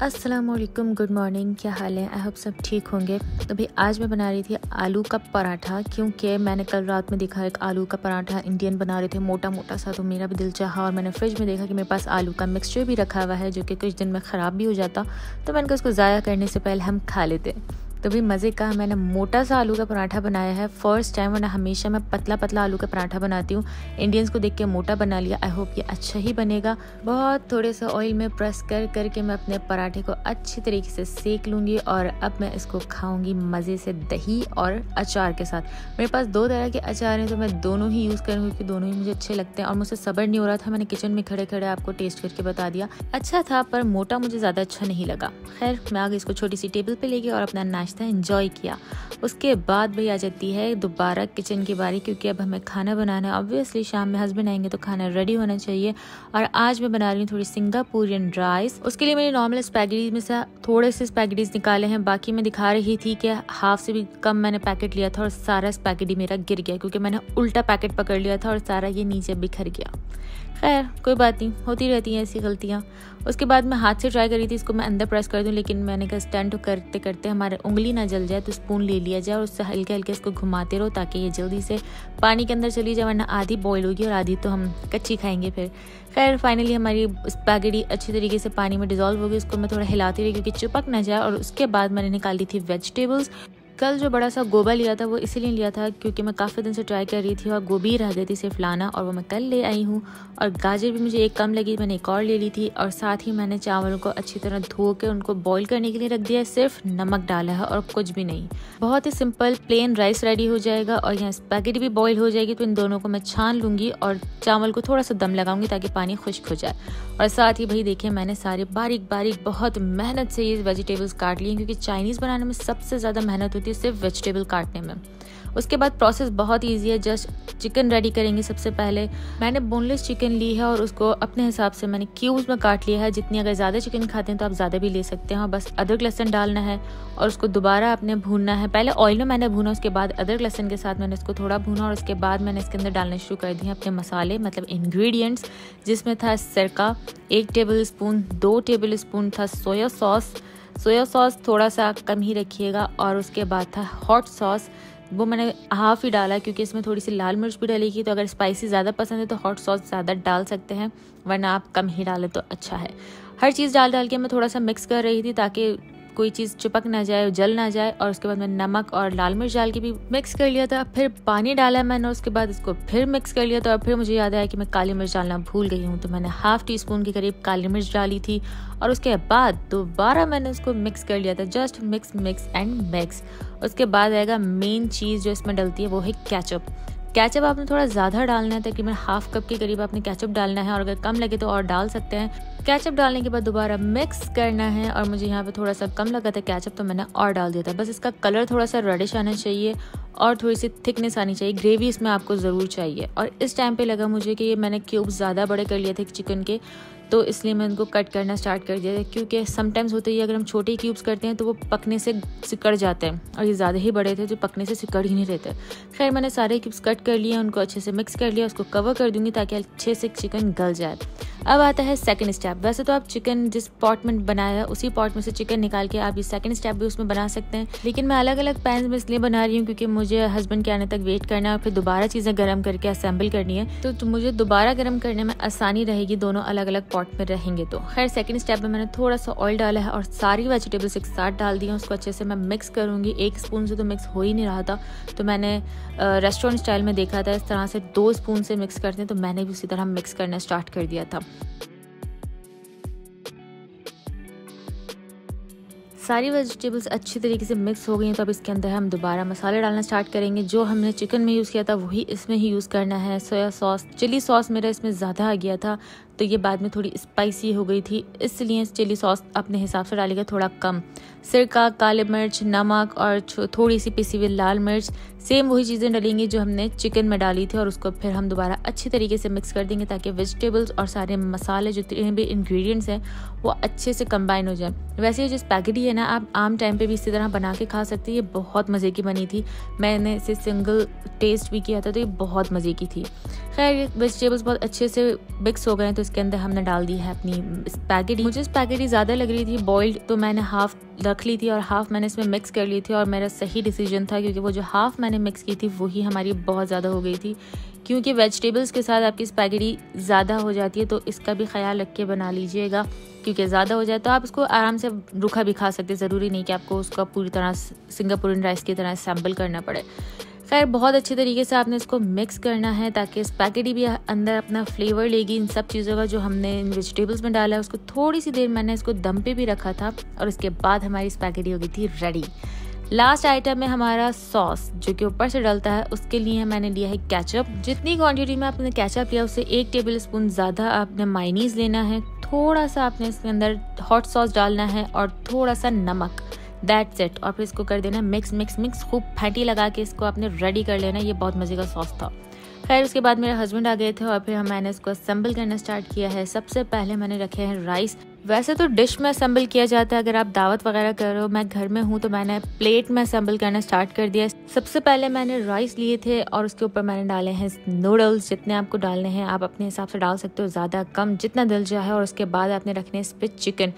अस्सलामुअलैकुम, good morning. क्या हाल है? आई होप सब ठीक होंगे। तो भाई आज मैं बना रही थी आलू का पराठा, क्योंकि मैंने कल रात में देखा एक आलू का पराठा इंडियन बना रहे थे मोटा मोटा सा, तो मेरा भी दिल चाहा और मैंने फ्रिज में देखा कि मेरे पास आलू का मिक्सचर भी रखा हुआ है जो कि कुछ दिन में ख़राब भी हो जाता, तो मैंने कहा उसको ज़ाया करने से पहले हम खा लेते। तो भी मज़े का मैंने मोटा सा आलू का पराठा बनाया है फ़र्स्ट टाइम, वरना हमेशा मैं पतला पतला आलू का पराठा बनाती हूँ। इंडियंस को देख के मोटा बना लिया। आई होप ये अच्छा ही बनेगा। बहुत थोड़े से ऑयल में प्रेस कर करके मैं अपने पराठे को अच्छी तरीके से सेक लूँगी और अब मैं इसको खाऊँगी मज़े से दही और अचार के साथ। मेरे पास दो तरह के अचार हैं तो मैं दोनों ही यूज़ करूँगी क्योंकि दोनों ही मुझे अच्छे लगते हैं और मुझसे सब्र नहीं हो रहा था। मैंने किचन में खड़े खड़े आपको टेस्ट करके बता दिया। अच्छा था पर मोटा मुझे ज़्यादा अच्छा नहीं लगा। खैर मैं आगे इसको छोटी सी टेबल पे ले गई और अपना नाश्ता एंजॉय किया। उसके बाद भाई आ जाती है दोबारा किचन की बारी, क्योंकि अब हमें खाना बनाना है। ऑब्वियसली शाम में हस्बैंड आएंगे तो खाना रेडी होना चाहिए। और आज मैं बना रही हूँ थोड़ी सिंगापुरियन राइस। उसके लिए मैंने नॉर्मल स्पैगेटीज में से थोड़े से स्पैगेटीज निकाले हैं। बाकी मैं दिखा रही थी कि हाफ से भी कम मैंने पैकेट लिया था और सारा स्पैगेटी मेरा गिर गया क्योंकि मैंने उल्टा पैकेट पकड़ लिया था और सारा ये नीचे बिखर गया। खैर कोई बात नहीं, होती रहती हैं ऐसी गलतियाँ। उसके बाद मैं हाथ से ट्राई करी थी इसको मैं अंदर प्रेस कर दूं, लेकिन मैंने कहा स्टैंड करते करते हमारे उंगली ना जल जाए तो स्पून ले लिया जाए और उससे हल्के हल्के इसको घुमाते रहो ताकि ये जल्दी से पानी के अंदर चली जाए, वरना आधी बॉयल होगी और आधी तो हम कच्ची खाएंगे फिर। खैर फाइनली हमारी स्पैगेटी अच्छी तरीके से पानी में डिज़ोल्व होगी। उसको मैं थोड़ा हिलाती रही क्योंकि चिपक ना जाए। और उसके बाद मैंने निकाली थी वेजिटेबल्स। कल जो बड़ा सा गोबा लिया था वो इसीलिए लिया था क्योंकि मैं काफ़ी दिन से ट्राई कर रही थी और गोभी रह गई थी सिर्फ लाना, और वो मैं कल ले आई हूँ। और गाजर भी मुझे एक कम लगी, मैंने एक और ले ली थी। और साथ ही मैंने चावलों को अच्छी तरह धो के उनको बॉईल करने के लिए रख दिया है। सिर्फ नमक डाला है और कुछ भी नहीं। बहुत ही सिंपल प्लेन राइस रेडी हो जाएगा और यहाँ स्पैगेटी भी बॉईल हो जाएगी। तो इन दोनों को मैं छान लूँगी और चावल को थोड़ा सा दम लगाऊंगी ताकि पानी खुश्क हो जाए। और साथ ही भाई देखिए मैंने सारे बारीक बारीक बहुत मेहनत से ये वेजिटेबल्स काट लिए, क्योंकि चाइनीज़ बनाने में सबसे ज़्यादा मेहनत होती है सिर्फ वेजिटेबल काटने में। उसके बाद प्रोसेस बहुत इजी है। जस्ट चिकन रेडी करेंगे। सबसे पहले मैंने बोनलेस चिकन ली है और उसको अपने हिसाब से मैंने क्यूब्स में काट लिया है। जितनी अगर ज़्यादा चिकन खाते हैं तो आप ज़्यादा भी ले सकते हैं। और बस अदरक लहसुन डालना है और उसको दोबारा आपने भूनना है। पहले ऑयल में मैंने भूना, उसके बाद अदरक लहसुन के साथ मैंने इसको थोड़ा भूना और उसके बाद मैंने इसके अंदर डालने शुरू कर दिए अपने मसाले, मतलब इंग्रेडिएंट्स, जिसमें था सिरका 1 टेबल स्पून, 2 टेबल स्पून था सोया सॉस थोड़ा सा कम ही रखिएगा। और उसके बाद था हॉट सॉस, वो मैंने हाफ़ ही डाला क्योंकि इसमें थोड़ी सी लाल मिर्च भी डलेगी। तो अगर स्पाइसी ज़्यादा पसंद है तो हॉट सॉस ज़्यादा डाल सकते हैं, वरना आप कम ही डालें तो अच्छा है। हर चीज़ डाल के मैं थोड़ा सा मिक्स कर रही थी ताकि कोई चीज़ चिपक ना जाए, जल ना जाए। और उसके बाद मैंने नमक और लाल मिर्च डाल के भी मिक्स कर लिया था। फिर पानी डाला मैंने, उसके बाद इसको फिर मिक्स कर लिया था। और फिर मुझे याद आया कि मैं काली मिर्च डालना भूल गई हूँ, तो मैंने हाफ़ टी स्पून के करीब काली मिर्च डाली थी। और उसके बाद दोबारा मैंने इसको मिक्स कर लिया था। Just mix and mix. उसके बाद आएगा मेन चीज़ जो इसमें डलती है, वो है केचप आपने थोड़ा ज़्यादा डालना है, तकरीबन हाफ कप के करीब आपने केचप डालना है और अगर कम लगे तो और डाल सकते हैं। केचप डालने के बाद दोबारा मिक्स करना है और मुझे यहाँ पे थोड़ा सा कम लगा था केचप तो मैंने और डाल दिया था। बस इसका कलर थोड़ा सा रेडिश आना चाहिए और थोड़ी सी थिकनेस आनी चाहिए। ग्रेवी इसमें आपको ज़रूर चाहिए। और इस टाइम पे लगा मुझे कि ये मैंने क्यूब्स ज़्यादा बड़े कर लिए थे चिकन के, तो इसलिए मैं उनको कट करना स्टार्ट कर दिया था। क्योंकि समटाइम्स होता है अगर हम छोटे क्यूब्स करते हैं तो वो पकने से सिकड़ जाते हैं, और ये ज़्यादा ही बड़े थे जो पकने से सिकड़ ही नहीं रहते। खैर मैंने सारे क्यूब्स कट कर लिए, उनको अच्छे से मिक्स कर लिया। उसको कवर कर दूंगी ताकि अच्छे से चिकन गल जाए। अब आता है सेकंड स्टेप। वैसे तो आप चिकन जिस पॉट में बनाया है उसी पॉट में से चिकन निकाल के आप ये सेकंड स्टेप भी उसमें बना सकते हैं, लेकिन मैं अलग अलग पैन में इसलिए बना रही हूँ क्योंकि मुझे हस्बैंड के आने तक वेट करना है और फिर दोबारा चीज़ें गर्म करके असेंबल करनी है। तो मुझे दोबारा गर्म करने में आसानी रहेगी, दोनों अलग अलग पॉट में रहेंगे। तो खैर सेकंड स्टेप में मैंने थोड़ा सा ऑयल डाला है और सारी वेजिटेबल्स एक साथ डाल दी हैं। उसको अच्छे से मैं मिक्स करूँगी। 1 स्पून से तो मिक्स हो ही नहीं रहा था, तो मैंने रेस्टोरेंट स्टाइल में देखा था इस तरह से 2 स्पून से मिक्स करते हैं, तो मैंने भी उसी तरह मिक्स करना स्टार्ट कर दिया था। सारी वेजिटेबल्स अच्छी तरीके से मिक्स हो गई हैं, तो अब इसके अंदर हम दोबारा मसाले डालना स्टार्ट करेंगे। जो हमने चिकन में यूज़ किया था वही इसमें ही यूज़ करना है। सोया सॉस, चिली सॉस मेरा इसमें ज़्यादा आ गया था तो ये बाद में थोड़ी स्पाइसी हो गई थी, इसलिए चिली सॉस अपने हिसाब से डालिएगा थोड़ा कम। सिरका, काली मिर्च, नमक और थोड़ी सी पिसी हुई लाल मिर्च, सेम वही चीज़ें डालेंगी जो हमने चिकन में डाली थी। और उसको फिर हम दोबारा अच्छी तरीके से मिक्स कर देंगे ताकि वेजिटेबल्स और सारे मसाले जितने भी इंग्रेडिएंट्स हैं वो अच्छे से कंबाइन हो जाए। वैसे जो स्पैगेटी है ना, आप आम टाइम पे भी इसी तरह बना के खा सकते हैं। ये बहुत मज़े की बनी थी। मैंने इसे सिंगल टेस्ट भी किया था तो ये बहुत मज़े की थी। खैर वेजिटेबल्स बहुत अच्छे से मिक्स हो गए तो इसके अंदर हमने डाल दी है अपनी स्पैगेटी। मुझे स्पैगेटी ज़्यादा लग रही थी बॉइल्ड, तो मैंने हाफ़ रख ली थी और हाफ़ मैंने इसमें मिक्स कर ली थी। और मेरा सही डिसीजन था क्योंकि वो जो हाफ़ मैंने मिक्स की थी वही हमारी बहुत ज़्यादा हो गई थी। क्योंकि वेजिटेबल्स के साथ आपकी स्पैगेटी ज़्यादा हो जाती है, तो इसका भी ख्याल रख के बना लीजिएगा, क्योंकि ज़्यादा हो जाए तो आप इसको आराम से रूखा भी खा सकते। ज़रूरी नहीं कि आपको उसका पूरी तरह सिंगापुरियन राइस की तरह सैम्पल करना पड़े। खैर बहुत अच्छे तरीके से आपने इसको मिक्स करना है ताकि स्पैगेटी भी अंदर अपना फ्लेवर लेगी इन सब चीज़ों का जो हमने इन वेजिटेबल्स में डाला है। उसको थोड़ी सी देर मैंने इसको दम पे भी रखा था और उसके बाद हमारी स्पैगेटी हो गई थी रेडी। लास्ट आइटम है हमारा सॉस जो कि ऊपर से डलता है। उसके लिए मैंने लिया है केचप। जितनी क्वांटिटी में आपने केचप लिया उससे 1 टेबल स्पून ज़्यादा आपने मायोनीज लेना है। थोड़ा सा आपने इसके अंदर हॉट सॉस डालना है और थोड़ा सा नमक, दैट्स इट। और फिर इसको कर देना मिक्स मिक्स मिक्स, खूब फैटी लगा के इसको आपने रेडी कर लेना। ये बहुत मज़े का सॉस था। खैर उसके बाद मेरे हस्बैंड आ गए थे और फिर मैंने इसको असेंबल करना स्टार्ट किया है। सबसे पहले मैंने रखे हैं राइस। वैसे तो डिश में असेंबल किया जाता है, अगर आप दावत वगैरह कर रहे हो, मैं घर में हूँ तो मैंने प्लेट में असेंबल करना स्टार्ट कर दिया। सबसे पहले मैंने राइस लिए थे और उसके ऊपर मैंने डाले हैं नूडल्स। जितने आपको डालने हैं आप अपने हिसाब से डाल सकते हो, ज़्यादा कम जितना दिल चाहे। और उसके बाद आपने रखने हैं इस पर चिकन।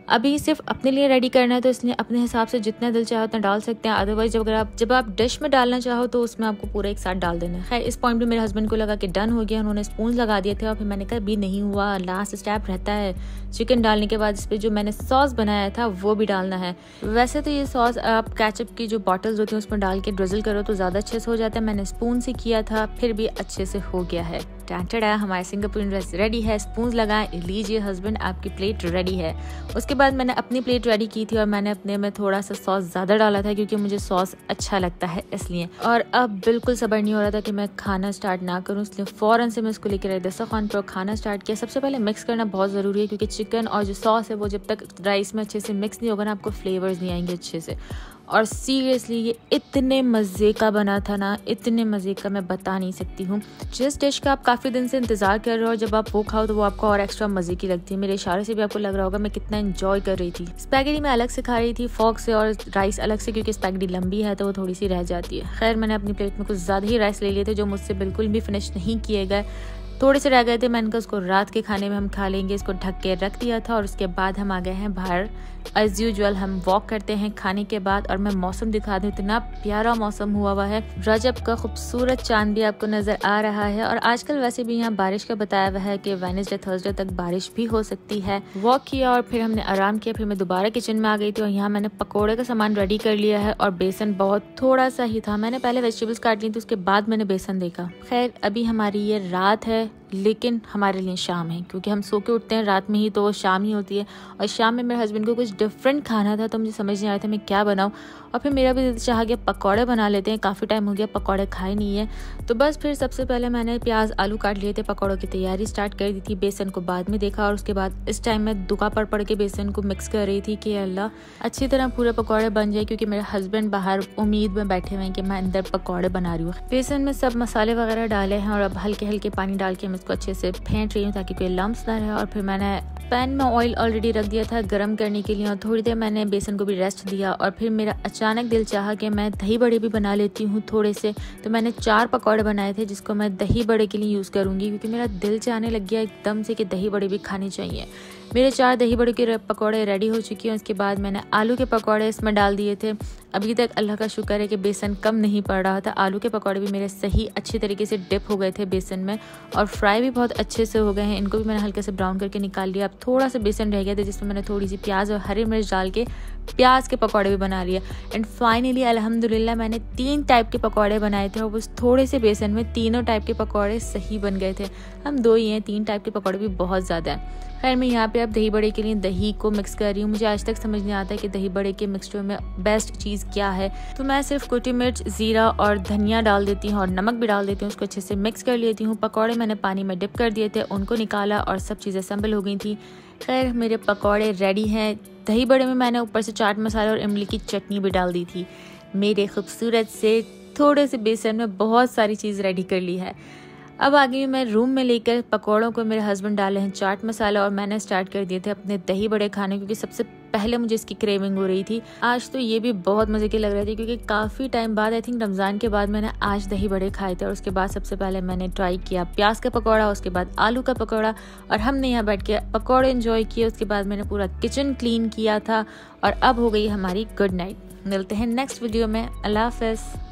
अभी सिर्फ अपने लिए रेडी करना है तो इसलिए अपने हिसाब से जितना दिल चाहे उतना डाल सकते हैं। अदरवाइज जब आप डिश में डालना चाहो तो उसमें आपको पूरा एक साथ डाल देना है। खैर इस पॉइंट पे मेरे हस्बैंड को लगा कि डन हो गया, उन्होंने स्पून लगा दिए थे और फिर मैंने कहा भी नहीं हुआ, लास्ट स्टेप रहता है चिकन डालने के बाद इस पर जो मैंने सॉस बनाया था वो भी डालना है। वैसे तो ये सॉस आप केचप की जो बॉटल्स होती हैं उसमें डाल के ड्रिजल करो तो ज़्यादा अच्छे से हो जाता है। मैंने स्पून से किया था, फिर भी अच्छे से हो गया है। टांटड़ा हमारे सिंगापुरियन राइस रेडी है। स्पून लगाएं, लीजिए हस्बैंड आपकी प्लेट रेडी है। उसके बाद मैंने अपनी प्लेट रेडी की थी और मैंने अपने में थोड़ा सा सॉस ज़्यादा डाला था क्योंकि मुझे सॉस अच्छा लगता है इसलिए। और अब बिल्कुल सब्र नहीं हो रहा था कि मैं खाना स्टार्ट ना करूं, इसलिए फ़ौरन से मैं इसको लेकर आई दस्तरखान पर खाना स्टार्ट किया। सबसे पहले मिक्स करना बहुत ज़रूरी है क्योंकि चिकन और जो सॉस है वो जब तक राइस में अच्छे से मिक्स नहीं होगा ना, आपको फ्लेवर्स नहीं आएंगे अच्छे से। और सीरियसली ये इतने मज़े का बना था ना, इतने मज़े का मैं बता नहीं सकती हूँ। जिस डिश का आप काफ़ी दिन से इंतज़ार कर रहे हो, जब आप वो खाओ तो वो आपको और एक्स्ट्रा मज़े की लगती है। मेरे इशारे से भी आपको लग रहा होगा मैं कितना एंजॉय कर रही थी। स्पैगेटी मैं अलग से खा रही थी फॉक से और राइस अलग से, क्योंकि स्पैगेटी लंबी है तो वो थोड़ी सी रह जाती है। खैर मैंने अपनी प्लेट में कुछ ज़्यादा ही राइस ले लिए थे जो मुझसे बिल्कुल भी फिनिश नहीं किए गए, थोड़े से रह गए थे। मैंने कहा उसको रात के खाने में हम खा लेंगे, इसको ढक के रख दिया था। और उसके बाद हम आ गए हैं बाहर। एज यूजुअल हम वॉक करते हैं खाने के बाद। और मैं मौसम दिखा दूँ, इतना प्यारा मौसम हुआ है। रजब का खूबसूरत चांद भी आपको नज़र आ रहा है। और आजकल वैसे भी यहाँ बारिश का बताया हुआ है कि वेडनेसडे थर्सडे तक बारिश भी हो सकती है। वॉक किया और फिर हमने आराम किया। फिर मैं दोबारा किचन में आ गई थी और यहाँ मैंने पकौड़े का सामान रेडी कर लिया है। और बेसन बहुत थोड़ा सा ही था, मैंने पहले वेजिटेबल्स काट ली थी, उसके बाद मैंने बेसन देखा। खैर अभी हमारी ये रात है लेकिन हमारे लिए शाम है, क्योंकि हम सो के उठते हैं रात में ही तो वो शाम ही होती है। और शाम में मेरे हस्बैंड को कुछ डिफरेंट खाना था तो मुझे समझ नहीं आया था मैं क्या बनाऊं। और फिर मेरा भी चाह गया पकौड़े बना लेते हैं, काफ़ी टाइम हो गया पकौड़े खाए नहीं है। तो बस फिर सबसे पहले मैंने प्याज आलू काट लिए थे, पकौड़ों की तैयारी स्टार्ट कर दी थी। बेसन को बाद में देखा और उसके बाद इस टाइम मैं दुका पड़ के बेसन को मिक्स कर रही थी कि अल्लाह अच्छी तरह पूरे पकौड़े बन जाए, क्योंकि मेरे हस्बैंड बाहर उम्मीद में बैठे हुए हैं कि मैं अंदर पकौड़े बना रही हूँ। बेसन में सब मसाले वगैरह डाले हैं और अब हल्के हल्के पानी डाल के मैं इसको अच्छे से फेंट रही हूँ ताकि कोई लम्स ना रहे। और फिर मैंने पैन में ऑयल ऑलरेडी रख दिया था गरम करने के लिए और थोड़ी देर मैंने बेसन को भी रेस्ट दिया। और फिर मेरा अचानक दिल चाहा कि मैं दही बड़े भी बना लेती हूँ थोड़े से, तो मैंने 4 पकौड़े बनाए थे जिसको मैं दही बड़े के लिए यूज़ करूँगी, क्योंकि मेरा दिल चाहने लग गया एकदम से कि दही बड़े भी खाने चाहिए। मेरे 4 दही बड़े के पकौड़े रेडी हो चुकी हैं। उसके बाद मैंने आलू के पकौड़े इसमें डाल दिए थे। अभी तक अल्लाह का शुक्र है कि बेसन कम नहीं पड़ रहा था। आलू के पकौड़े भी मेरे सही अच्छी तरीके से डिप हो गए थे बेसन में और फ्राई भी बहुत अच्छे से हो गए हैं। इनको भी मैंने हल्के से ब्राउन करके निकाल लिया। अब थोड़ा सा बेसन रह गया था जिसमें मैंने थोड़ी सी प्याज और हरी मिर्च डाल के प्याज के पकौड़े भी बना लिए। एंड फाइनली अल्हम्दुलिल्लाह मैंने 3 टाइप के पकौड़े बनाए थे और उस थोड़े से बेसन में तीनों टाइप के पकौड़े सही बन गए थे। हम 2 ही हैं, 3 टाइप के पकौड़े भी बहुत ज़्यादा हैं। खैर मैं यहाँ पे अब दही बड़े के लिए दही को मिक्स कर रही हूँ। मुझे आज तक समझ नहीं आता है कि दही बड़े के मिक्सचर में बेस्ट चीज़ क्या है, तो मैं सिर्फ कुटी मिर्च, ज़ीरा और धनिया डाल देती हूँ और नमक भी डाल देती हूँ। उसको अच्छे से मिक्स कर लेती हूँ। पकौड़े मैंने पानी में डिप कर दिए थे, उनको निकाला और सब चीज़ें असेंबल हो गई थी। खैर मेरे पकौड़े रेडी हैं। दही बड़े में मैंने ऊपर से चाट मसाला और इमली की चटनी भी डाल दी थी। मेरे खूबसूरत से थोड़े से बेसन में बहुत सारी चीज़ रेडी कर ली है। अब आ गई मैं रूम में लेकर। पकौड़ों को मेरे हस्बैंड डाले हैं चाट मसाला और मैंने स्टार्ट कर दिए थे अपने दही बड़े खाने, क्योंकि सबसे पहले मुझे इसकी क्रेविंग हो रही थी। आज तो ये भी बहुत मज़े के लग रहे थे क्योंकि काफ़ी टाइम बाद, आई थिंक रमज़ान के बाद मैंने आज दही बड़े खाए थे। और उसके बाद सबसे पहले मैंने ट्राई किया प्याज का पकौड़ा, उसके बाद आलू का पकौड़ा, और हमने यहाँ बैठ के पकौड़े एंजॉय किए। उसके बाद मैंने पूरा किचन क्लीन किया था और अब हो गई हमारी गुड नाइट। मिलते हैं नेक्स्ट वीडियो में। अल्लाह हाफ़िज़।